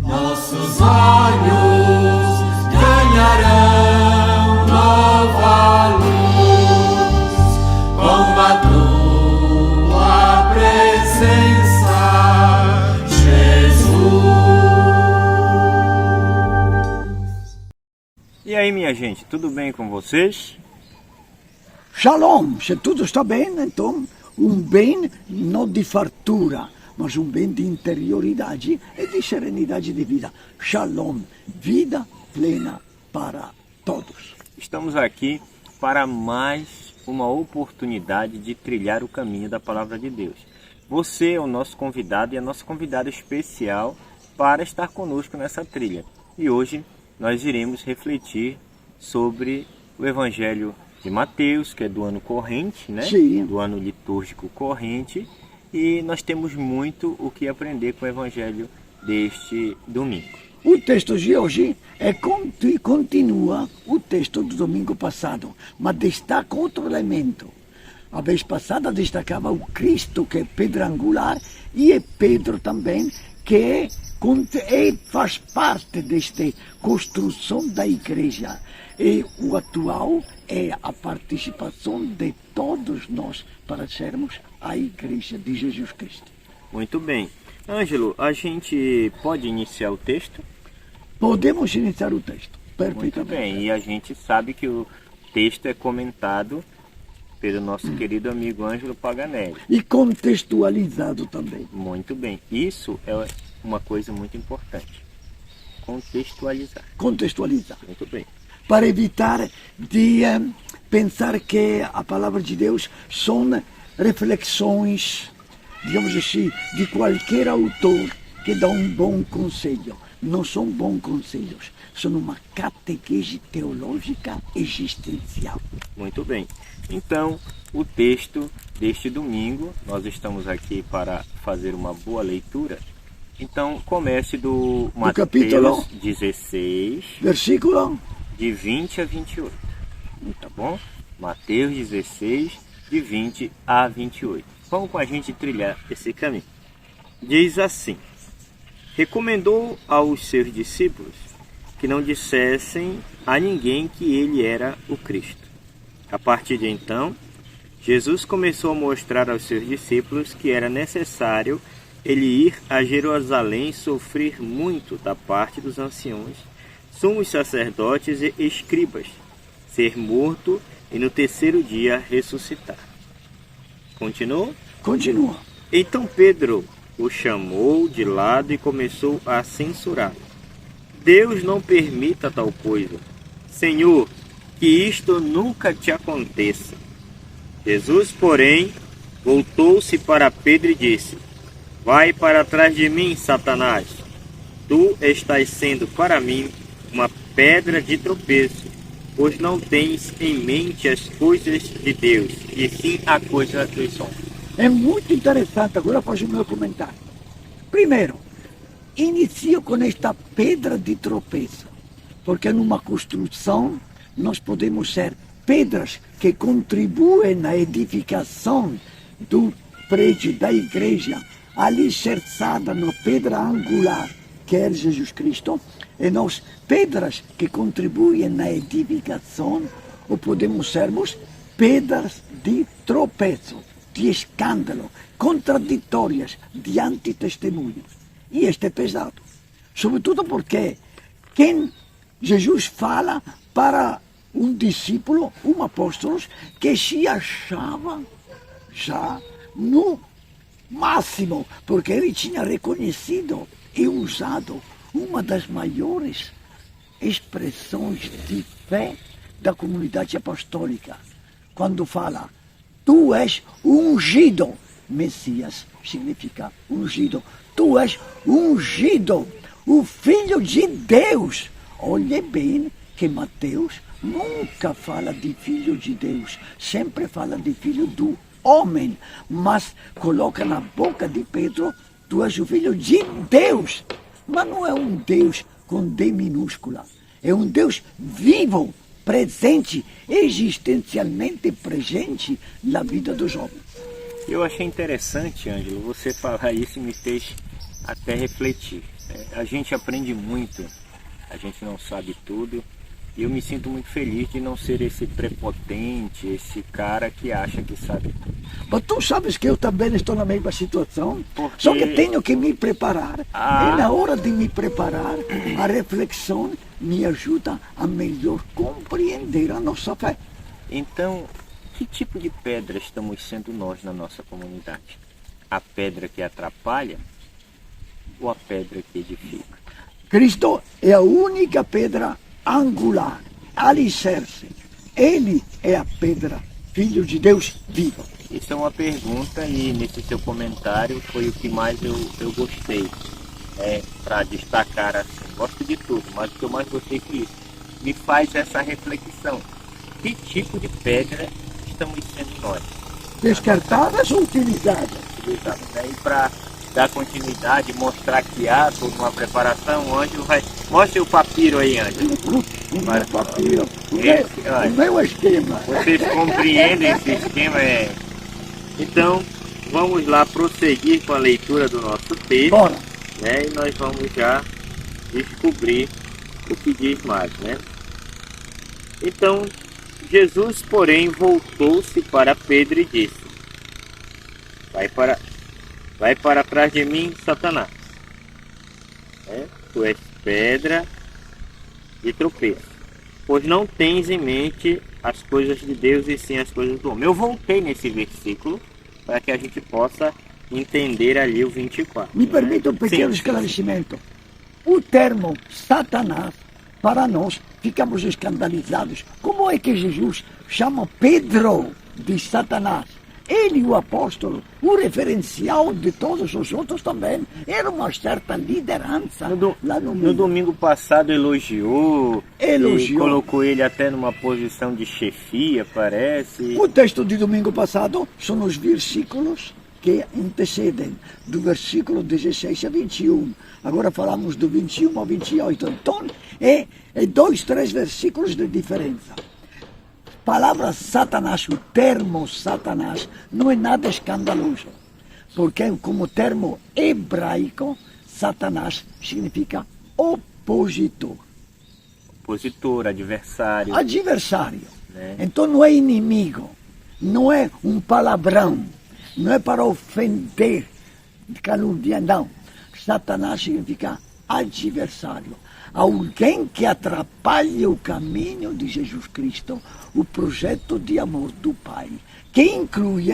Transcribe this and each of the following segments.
Nossos olhos ganharão nova luz com a tua presença, Jesus. E aí, minha gente, tudo bem com vocês? Shalom, se tudo está bem, então bem não de fartura, mas bem de interioridade e de serenidade de vida. Shalom, vida plena para todos. Estamos aqui para mais uma oportunidade de trilhar o caminho da Palavra de Deus. Você é o nosso convidado e a nossa convidada especial para estar conosco nessa trilha. E hoje nós iremos refletir sobre o Evangelho de Mateus, que é do ano corrente, né? Sim. Do ano litúrgico corrente, e nós temos muito o que aprender com o Evangelho deste domingo. O texto de hoje continua o texto do domingo passado, mas destaca outro elemento. A vez passada destacava o Cristo, que é pedra angular, e é Pedro também, que faz parte desta construção da igreja. E o atual é a participação de todos nós para sermos a igreja de Jesus Cristo. Muito bem. Ângelo, a gente pode iniciar o texto? Podemos iniciar o texto. Muito bem. E a gente sabe que o texto é comentado pelo nosso querido amigo Ângelo Paganelli. E contextualizado também. Muito bem. Isso é uma coisa muito importante. Contextualizar. Contextualizar. Muito bem. Para evitar de pensar que a palavra de Deus são reflexões, digamos assim, de qualquer autor que dá um bom conselho. Não são bons conselhos, são uma catequese teológica existencial. Muito bem. Então, o texto deste domingo, nós estamos aqui para fazer uma boa leitura. Então, comece do Mateus capítulo 16, versículo de 20 a 28. Tá bom? Mateus 16, de 20 a 28. Vamos com a gente trilhar esse caminho. Diz assim: recomendou aos seus discípulos que não dissessem a ninguém que ele era o Cristo. A partir de então, Jesus começou a mostrar aos seus discípulos que era necessário ele ir a Jerusalém sofrer muito da parte dos anciãos, sumos sacerdotes e escribas, ser morto e no terceiro dia ressuscitar. Continuou? Continua. Então Pedro o chamou de lado e começou a censurá-lo. Deus não permita tal coisa. Senhor, que isto nunca te aconteça. Jesus, porém, voltou-se para Pedro e disse: vai para trás de mim, Satanás. Tu estás sendo para mim uma pedra de tropeço, pois não tens em mente as coisas de Deus, e sim a coisa dos homens. É muito interessante, agora faço o meu comentário. Primeiro, inicio com esta pedra de tropeço, porque numa construção nós podemos ser pedras que contribuem na edificação do prédio da igreja, alicerçada na pedra angular, que é Jesus Cristo, e nós, pedras que contribuem na edificação, ou podemos sermos pedras de tropeço, de escândalo, contraditórias, de antitestemunhos. E este é pesado, sobretudo porque quem Jesus fala para um discípulo, um apóstolo, que se achava já no máximo, porque ele tinha reconhecido e usado uma das maiores expressões de fé da comunidade apostólica, quando fala: tu és ungido. Messias significa ungido. Tu és ungido, o Filho de Deus. Olhe bem que Mateus nunca fala de Filho de Deus, sempre fala de Filho do homem, mas coloca na boca de Pedro: tu és o Filho de Deus. Mas não é um Deus com D minúscula, é um Deus vivo, presente, existencialmente presente na vida dos homens. Eu achei interessante, Ângelo, você falar isso me fez até refletir. A gente aprende muito, a gente não sabe tudo. E eu me sinto muito feliz de não ser esse prepotente, esse cara que acha que sabe tudo. Mas tu sabes que eu também estou na mesma situação, Porque- só que tenho que me preparar. Ah. E na hora de me preparar, a reflexão me ajuda a melhor compreender a nossa fé. Então, que tipo de pedra estamos sendo nós na nossa comunidade? A pedra que atrapalha ou a pedra que edifica? Cristo é a única pedra angular, alicerce. Ele é a pedra, Filho de Deus vivo. Isso é uma pergunta e nesse seu comentário foi o que mais eu gostei. Para destacar assim, gosto de tudo, mas o que eu mais gostei foi isso. Me faz essa reflexão. Que tipo de pedra estamos sendo nós? Descartadas ou utilizadas? Daí para dar continuidade, mostrar que há toda uma preparação, o Ângelo vai... Mostre o papiro aí, Ângelo. O meu papiro, Esse, olha. o meu esquema. Vocês compreendem esse esquema? Então, vamos lá prosseguir com a leitura do nosso texto, Bora. né? E nós vamos já descobrir o que diz mais, né? Então, Jesus, porém, voltou-se para Pedro e disse: Vai para trás de mim, Satanás. Tu és pedra de tropeço, pois não tens em mente as coisas de Deus e sim as coisas do homem. Eu voltei nesse versículo para que a gente possa entender ali o 24. Me permita um pequeno Sim. esclarecimento. O termo Satanás, para nós, ficamos escandalizados. Como é que Jesus chama Pedro de Satanás? Ele, o apóstolo, o referencial de todos os outros também, era uma certa liderança lá no No meio. domingo passado elogiou, Elogiou. e colocou ele até numa posição de chefia, parece. O texto de domingo passado são os versículos que antecedem, do versículo 16 a 21. Agora falamos do 21 ao 28. Então, é 2, 3 versículos de diferença. Palavra Satanás, o termo Satanás, não é nada escandaloso, porque como termo hebraico, Satanás significa opositor, Opositor, adversário. adversário. Né? Então não é inimigo, não é um palavrão, não é para ofender, caluniar, não. Satanás significa adversário. Alguém que atrapalha o caminho de Jesus Cristo, o projeto de amor do Pai, que inclui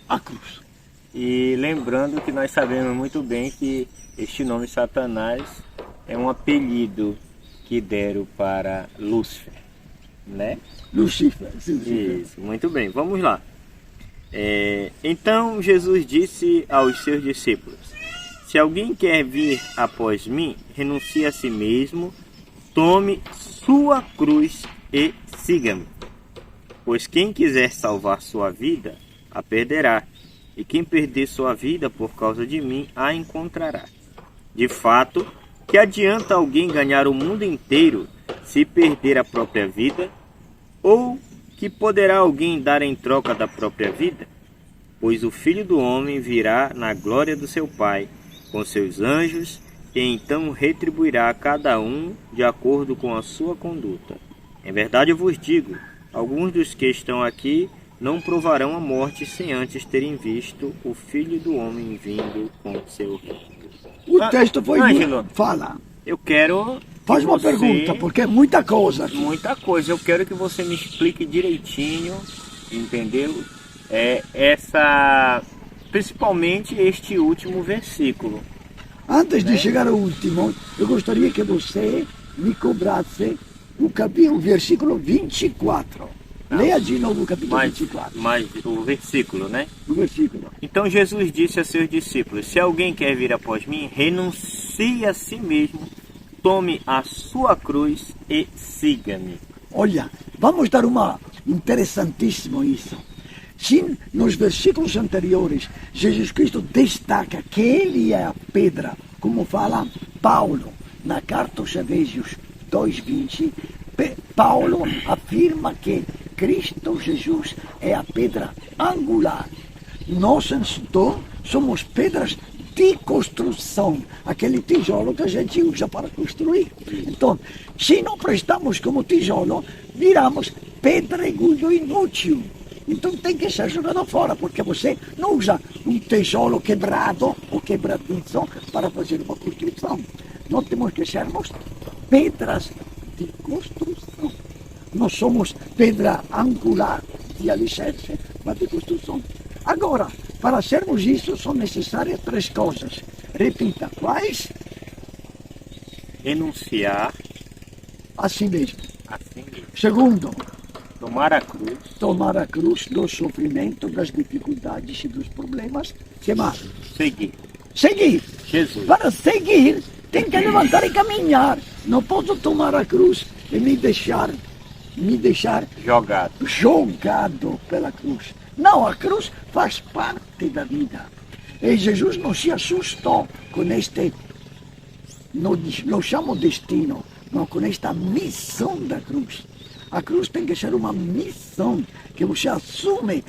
a cruz. E lembrando que nós sabemos muito bem que este nome Satanás é um apelido que deram para Lúcifer, né? Lucifer. Isso, muito bem, vamos lá. Então Jesus disse aos seus discípulos: Se alguém quer vir após mim, renuncie a si mesmo, tome sua cruz e siga-me. Pois quem quiser salvar sua vida, a perderá, e quem perder sua vida por causa de mim, a encontrará. De fato, que adianta alguém ganhar o mundo inteiro se perder a própria vida? Ou que poderá alguém dar em troca da própria vida? Pois o Filho do Homem virá na glória do seu Pai, com seus anjos, e então retribuirá a cada um de acordo com a sua conduta. Em verdade eu vos digo, alguns dos que estão aqui não provarão a morte sem antes terem visto o Filho do Homem vindo com seu reino. O texto foi Ângelo, muito... Fala. eu quero... Faz que uma você- pergunta, porque é muita coisa aqui. Muita coisa. Eu quero que você me explique direitinho, entendeu? Principalmente este último versículo. Antes de chegar ao último, eu gostaria que você me cobrasse o versículo 24. Leia de novo o capítulo 24. Mas o versículo, né? O versículo. Então Jesus disse a seus discípulos: Se alguém quer vir após mim, renuncie a si mesmo, tome a sua cruz e siga-me. Olha, vamos dar uma interessantíssimo isso. Se nos versículos anteriores Jesus Cristo destaca que ele é a pedra, como fala Paulo na carta aos Efésios 2:20, Paulo afirma que Cristo Jesus é a pedra angular. Nós então somos pedras de construção, aquele tijolo que a gente usa para construir. Então, se não prestamos como tijolo, viramos pedregulho inútil. Então tem que ser jogado fora, porque você não usa um tijolo quebrado ou quebradiço para fazer uma construção. Nós temos que sermos pedras de construção. Nós somos pedra angular de alicerce, mas de construção. Agora, para sermos isso, são necessárias 3 coisas. Repita, quais? Renunciar A si mesmo. a si mesmo. Segundo, Tomar a cruz. tomar a cruz do sofrimento, das dificuldades e dos problemas. Que mais? Seguir Seguir. Jesus. Para seguir, tem que levantar e caminhar. Não posso tomar a cruz e me deixar Jogado. jogado pela cruz. Não, a cruz faz parte da vida. E Jesus não se assustou com este, não chamo destino, não, com esta missão da cruz. A cruz tem que ser uma missão que você assume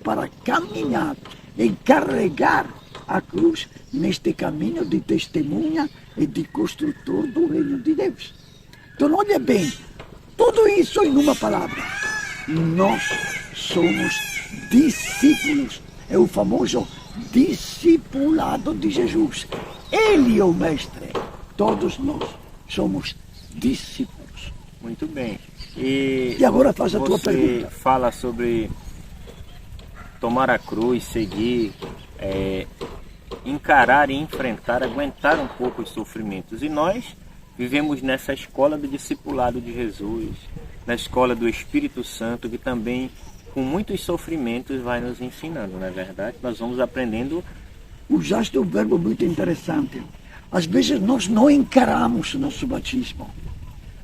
para caminhar e carregar a cruz neste caminho de testemunha e de construtor do reino de Deus. Então, olha bem, tudo isso em uma palavra. Nós somos discípulos. É o famoso discipulado de Jesus. Ele é o mestre. Todos nós somos discípulos. Muito bem. E agora faz a tua você pergunta. fala sobre tomar a cruz, seguir, encarar e enfrentar, aguentar um pouco os sofrimentos. E nós vivemos nessa escola do discipulado de Jesus, na escola do Espírito Santo, que também, com muitos sofrimentos, vai nos ensinando, não é verdade? Nós vamos aprendendo. Usaste um verbo muito interessante. Às vezes nós não encaramos nosso batismo.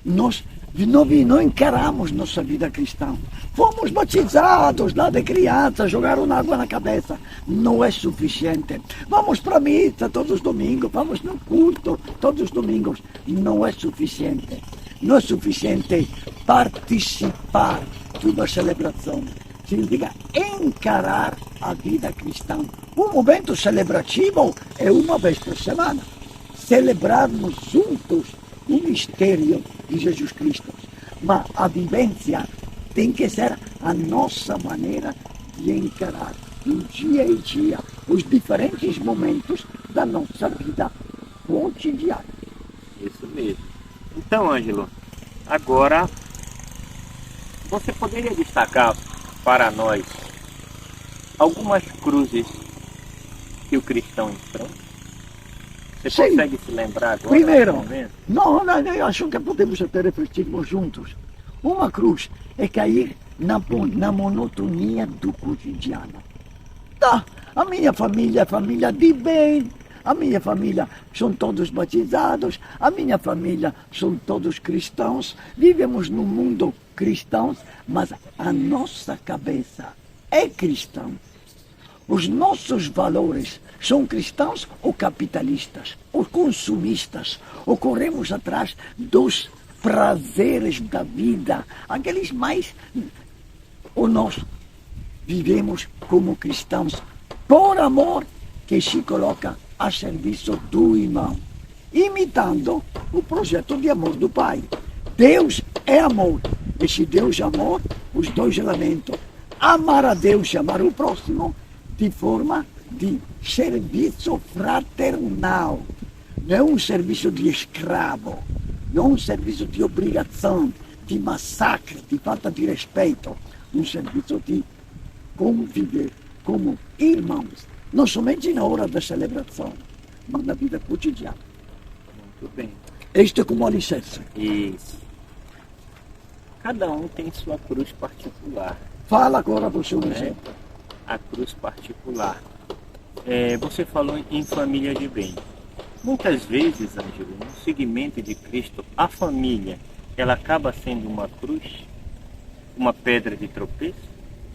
Nós não encaramos nossa vida cristã. Fomos batizados lá de criança, jogaram água na cabeça. Não é suficiente. Vamos para a missa todos os domingos, vamos no culto todos os domingos. Não é suficiente. Não é suficiente participar de uma celebração. Significa encarar a vida cristã. Um momento celebrativo é uma vez por semana. Celebrarmos juntos o mistério de Jesus Cristo. Mas a vivência tem que ser a nossa maneira de encarar no dia a dia os diferentes momentos da nossa vida cotidiana. Isso mesmo. Então, Ângelo, agora você poderia destacar para nós algumas cruzes que o cristão enfrenta? Você Sim. consegue se lembrar agora? Primeiro, nesse momento? não, eu acho que podemos até refletirmos juntos. Uma cruz é cair na monotonia do cotidiano. Tá, a minha família é família de bem, a minha família são todos batizados, a minha família são todos cristãos, vivemos num mundo cristãos, mas a nossa cabeça é cristã. Os nossos valores são cristãos ou capitalistas, ou consumistas, ou corremos atrás dos prazeres da vida, aqueles mais... Ou nós vivemos como cristãos por amor que se coloca a serviço do irmão, imitando o projeto de amor do Pai. Deus é amor, e se Deus é amor, os dois elementos, amar a Deus e amar o próximo, de forma de serviço fraternal. Não é um serviço de escravo, não é um serviço de obrigação, de massacre, de falta de respeito. Um serviço de conviver como irmãos, não somente na hora da celebração, mas na vida cotidiana. Muito bem. Este é como alicerce. Isso. Cada um tem sua cruz particular. Fala agora você um né? exemplo. A cruz particular. Você falou em família de bem. Muitas vezes, Ângelo, no seguimento de Cristo, a família, ela acaba sendo uma cruz, uma pedra de tropeço.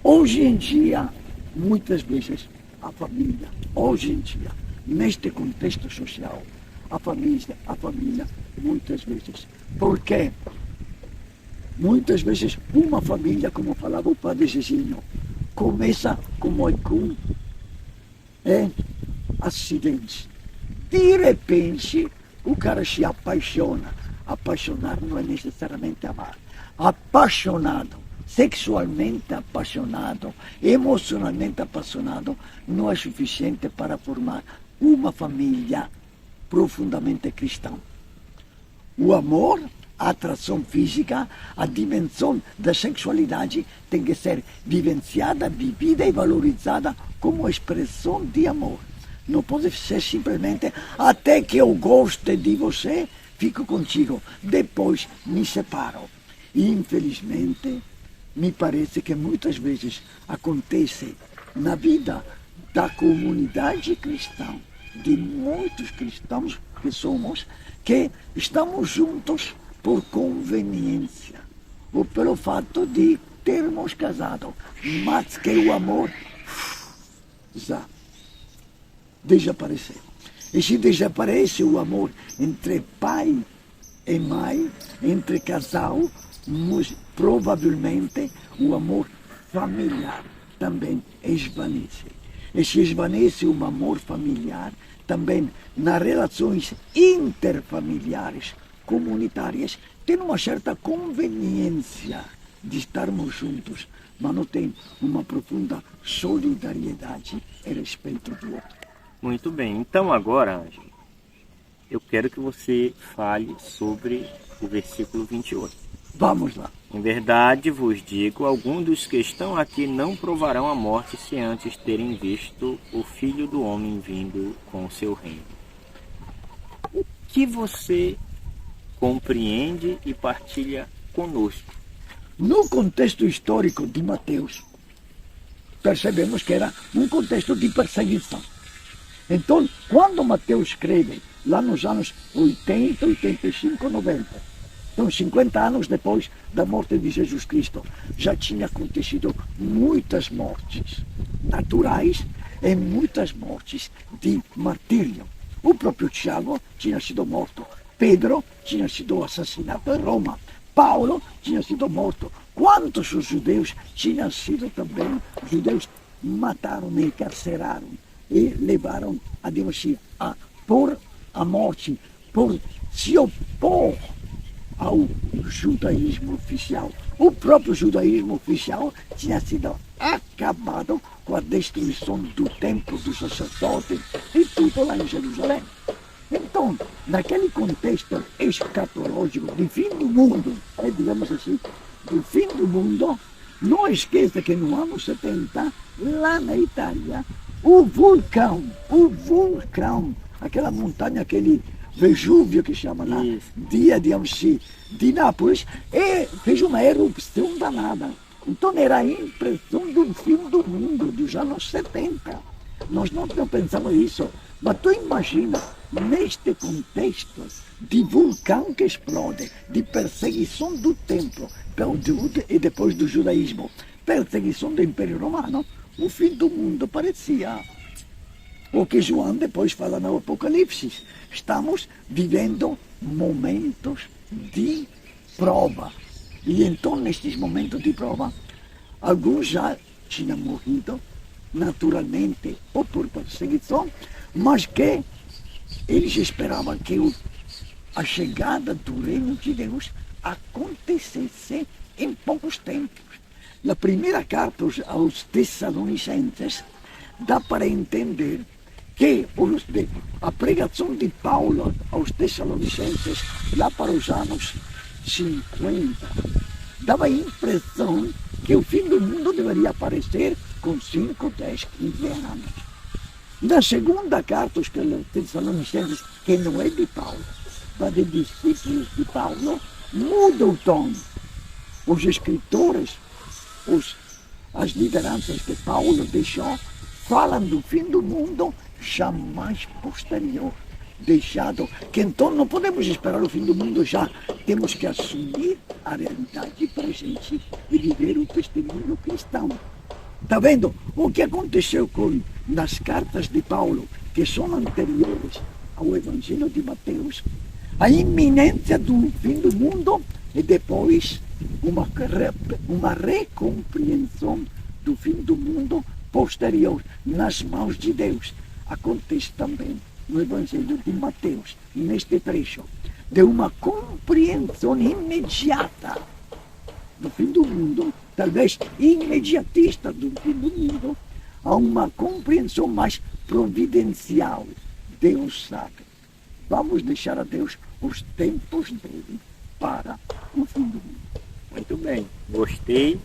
Hoje em dia, muitas vezes, a família, hoje em dia, neste contexto social, a família, muitas vezes. Por quê? Muitas vezes, uma família, como falava o padre Zezinho, começa como Icum. acidentes. De repente, o cara se apaixona. Apaixonar não é necessariamente amar. Apaixonado, sexualmente apaixonado, emocionalmente apaixonado, não é suficiente para formar uma família profundamente cristã. O amor, a atração física, a dimensão da sexualidade tem que ser vivenciada, vivida e valorizada como expressão de amor. Não pode ser simplesmente até que eu goste de você, fico contigo, depois me separo. E infelizmente, me parece que muitas vezes acontece na vida da comunidade cristã, de muitos cristãos que somos, que estamos juntos por conveniência, ou pelo fato de termos casado, mas que o amor já desapareceu. E se desaparece o amor entre pai e mãe, entre casal, provavelmente o amor familiar também esvanece. E se esvanece o amor familiar, também nas relações interfamiliares, comunitárias, tem uma certa conveniência de estarmos juntos, mas não tem uma profunda solidariedade e respeito do outro. Muito bem. Então agora, Ângelo, eu quero que você fale sobre o versículo 28. Vamos lá. Em verdade vos digo, alguns dos que estão aqui não provarão a morte se antes terem visto o Filho do Homem vindo com o seu reino. O que você compreende e partilha conosco? No contexto histórico de Mateus, percebemos que era um contexto de perseguição. Então, quando Mateus escreve, lá nos anos 80, 85, 90, então 50 anos depois da morte de Jesus Cristo, já tinha acontecido muitas mortes naturais e muitas mortes de martírio. O próprio Tiago tinha sido morto, Pedro tinha sido assassinado em Roma, Paulo tinha sido morto. Quantos os judeus tinham sido também, os judeus mataram e encarceraram e levaram a Deus por a morte, por se opor ao judaísmo oficial. O próprio judaísmo oficial tinha sido acabado com a destruição do templo, dos sacerdotes e tudo lá em Jerusalém. Então, naquele contexto escatológico de fim do mundo, digamos assim, do fim do mundo, não esqueça que no ano 70, lá na Itália, o vulcão, aquela montanha, aquele Vesúvio que chama lá, de Nápoles, e fez uma erupção danada. Então era a impressão do fim do mundo, dos anos 70. Nós não pensamos isso, mas tu imagina, neste contexto de vulcão que explode, de perseguição do templo, e depois do judaísmo, perseguição do Império Romano, o fim do mundo parecia o que João depois fala no Apocalipse. Estamos vivendo momentos de prova. E então, nestes momentos de prova, alguns já tinham morrido, naturalmente, ou por perseguição, mas que eles esperavam que a chegada do reino de Deus acontecesse em poucos tempos. Na primeira carta aos Tessalonicenses, dá para entender que a pregação de Paulo aos Tessalonicenses, lá para os anos 50, dava a impressão que o fim do mundo deveria aparecer com 5, 10, 15 anos. Na segunda carta aos Tessalonicenses, que não é de Paulo, mas de discípulos de Paulo, muda o tom. Os escritores, as lideranças que Paulo deixou, falam do fim do mundo jamais posterior, deixado que então não podemos esperar o fim do mundo já, temos que assumir a realidade presente e viver o testemunho cristão. Está vendo o que aconteceu nas cartas de Paulo, que são anteriores ao Evangelho de Mateus? A iminência do fim do mundo e depois uma recompreensão do fim do mundo posterior nas mãos de Deus. acontece também no Evangelho de Mateus, neste trecho, de uma compreensão imediata do fim do mundo, talvez imediatista do fim do mundo, a uma compreensão mais providencial. Deus sabe. Vamos deixar a Deus os tempos dele para o fim do mundo. Muito bem, gostei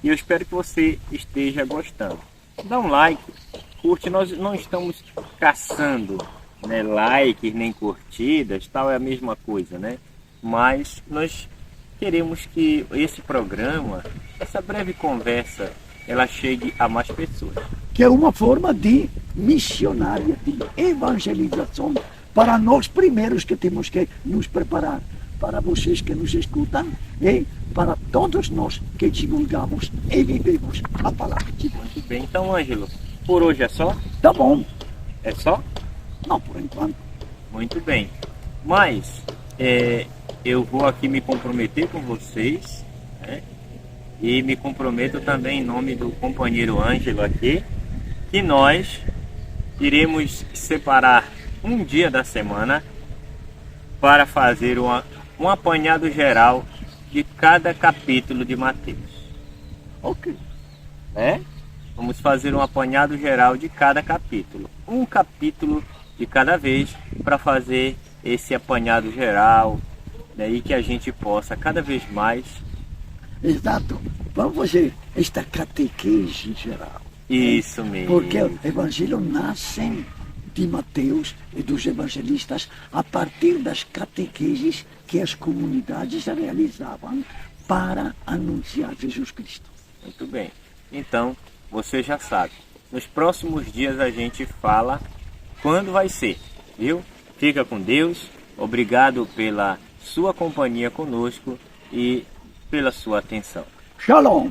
e eu espero que você esteja gostando. Dá um like, curte, nós não estamos caçando, né, likes nem curtidas, tal, é a mesma coisa, né? Mas nós queremos que esse programa, essa breve conversa, ela chegue a mais pessoas. Que é uma forma de missionária, de evangelização para nós primeiros que temos que nos preparar, para vocês que nos escutam e para todos nós que divulgamos e vivemos a palavra de Deus. Muito bem, então Ângelo, por hoje é só? Tá bom? É só? Não, por enquanto. Muito bem, mas eu vou aqui me comprometer com vocês, né? E me comprometo também em nome do companheiro Ângelo aqui, que nós iremos separar um dia da semana para fazer um apanhado geral de cada capítulo de Mateus. Ok. Né? Vamos fazer um apanhado geral de cada capítulo. Um capítulo de cada vez para fazer esse apanhado geral, né? E que a gente possa cada vez mais... Exato. Vamos fazer esta catequese geral. Isso mesmo. Porque o Evangelho nasce de Mateus e dos evangelistas a partir das catequeses que as comunidades realizavam para anunciar Jesus Cristo. Muito bem. Então, você já sabe. Nos próximos dias a gente fala quando vai ser, viu? Fica com Deus. Obrigado pela sua companhia conosco e pela sua atenção. Shalom!